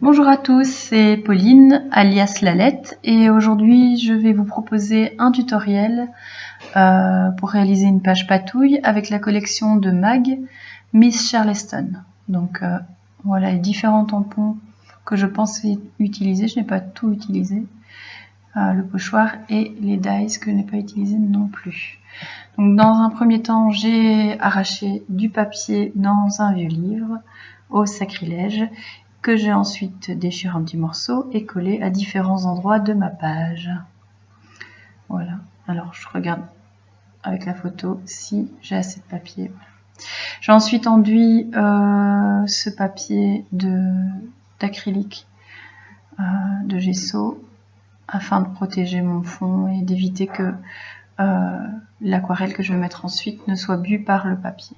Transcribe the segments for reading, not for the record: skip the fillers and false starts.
Bonjour à tous, c'est Pauline alias Lalette et aujourd'hui je vais vous proposer un tutoriel pour réaliser une page patouille avec la collection de Mag Miss Charleston. Donc voilà les différents tampons que je pense utiliser, je n'ai pas tout utilisé, le pochoir et les dies que je n'ai pas utilisé non plus. Donc dans un premier temps j'ai arraché du papier dans un vieux livre au sacrilège, que j'ai ensuite déchiré en petits morceaux et collé à différents endroits de ma page. Voilà, alors je regarde avec la photo si j'ai assez de papier. J'ai ensuite enduit ce papier d'acrylique de gesso afin de protéger mon fond et d'éviter que l'aquarelle que je vais mettre ensuite ne soit bue par le papier.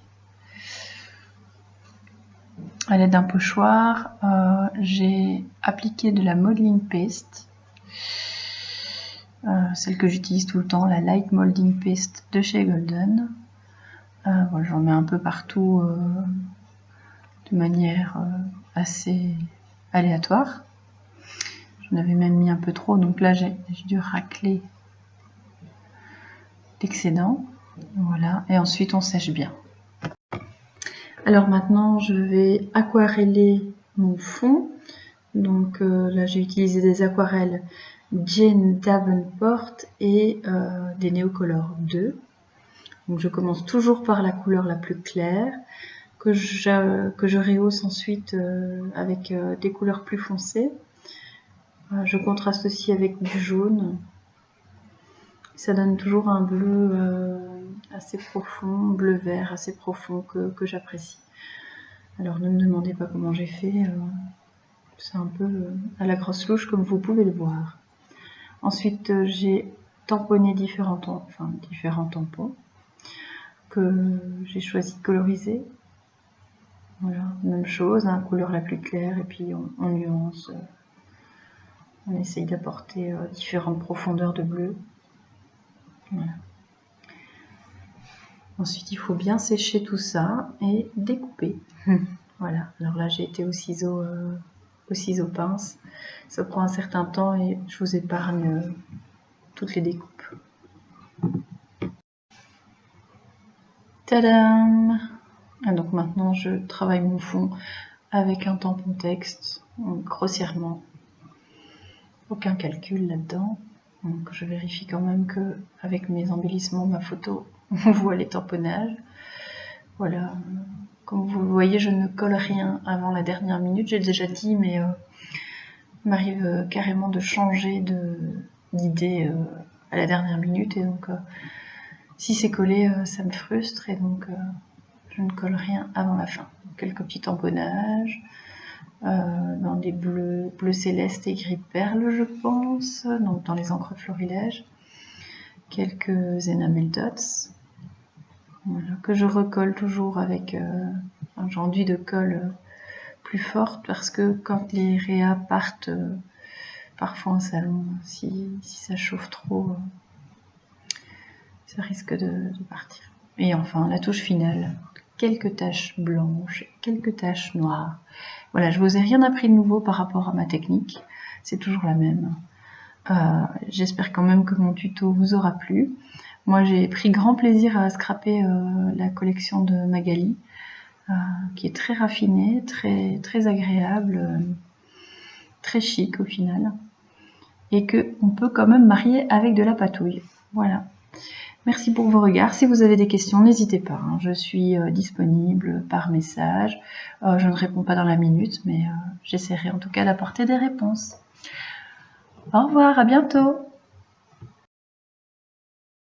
À l'aide d'un pochoir, j'ai appliqué de la modeling paste, celle que j'utilise tout le temps, la Light Molding Paste de chez Golden. Voilà, j'en mets un peu partout de manière assez aléatoire. J'en avais même mis un peu trop, donc là j'ai dû racler l'excédent. Voilà, et ensuite on sèche bien. Alors maintenant je vais aquareller mon fond. Donc là j'ai utilisé des aquarelles Jane Davenport et des Neocolor 2. Donc je commence toujours par la couleur la plus claire, que je rehausse ensuite avec des couleurs plus foncées. Je contraste aussi avec du jaune. Ça donne toujours un bleu assez profond, bleu-vert assez profond que j'apprécie. Alors ne me demandez pas comment j'ai fait, c'est un peu à la grosse louche comme vous pouvez le voir. Ensuite j'ai tamponné différents tampons que j'ai choisi de coloriser. Voilà, même chose, hein, couleur la plus claire et puis on nuance. On essaye d'apporter différentes profondeurs de bleu. Voilà. Ensuite, il faut bien sécher tout ça et découper. Voilà, alors là j'ai été au ciseau pince. Ça prend un certain temps et je vous épargne toutes les découpes. Tadam! Donc maintenant je travaille mon fond avec un tampon texte, grossièrement. Aucun calcul là-dedans. Donc je vérifie quand même que avec mes embellissements, ma photo, on voit les tamponnages. Voilà, comme vous le voyez, je ne colle rien avant la dernière minute. J'ai déjà dit, mais il m'arrive carrément de changer d'idée à la dernière minute. Et donc, si c'est collé, ça me frustre. Et donc, je ne colle rien avant la fin. Quelques petits tamponnages. Dans des bleus célestes et gris perle, je pense, donc dans les encres florilèges, quelques enamel dots, voilà, que je recolle toujours avec un enduit de colle plus forte, parce que quand les réas partent parfois en salon, si ça chauffe trop, ça risque de partir. Et enfin, la touche finale, quelques taches blanches, quelques taches noires. Voilà, je vous ai rien appris de nouveau par rapport à ma technique, c'est toujours la même. J'espère quand même que mon tuto vous aura plu. Moi j'ai pris grand plaisir à scraper la collection de Magali, qui est très raffinée, très agréable, très chic au final, et qu'on peut quand même marier avec de la patouille. Voilà. Merci pour vos regards. Si vous avez des questions, n'hésitez pas. Hein. Je suis disponible par message. Je ne réponds pas dans la minute, mais j'essaierai en tout cas d'apporter des réponses. Au revoir, à bientôt.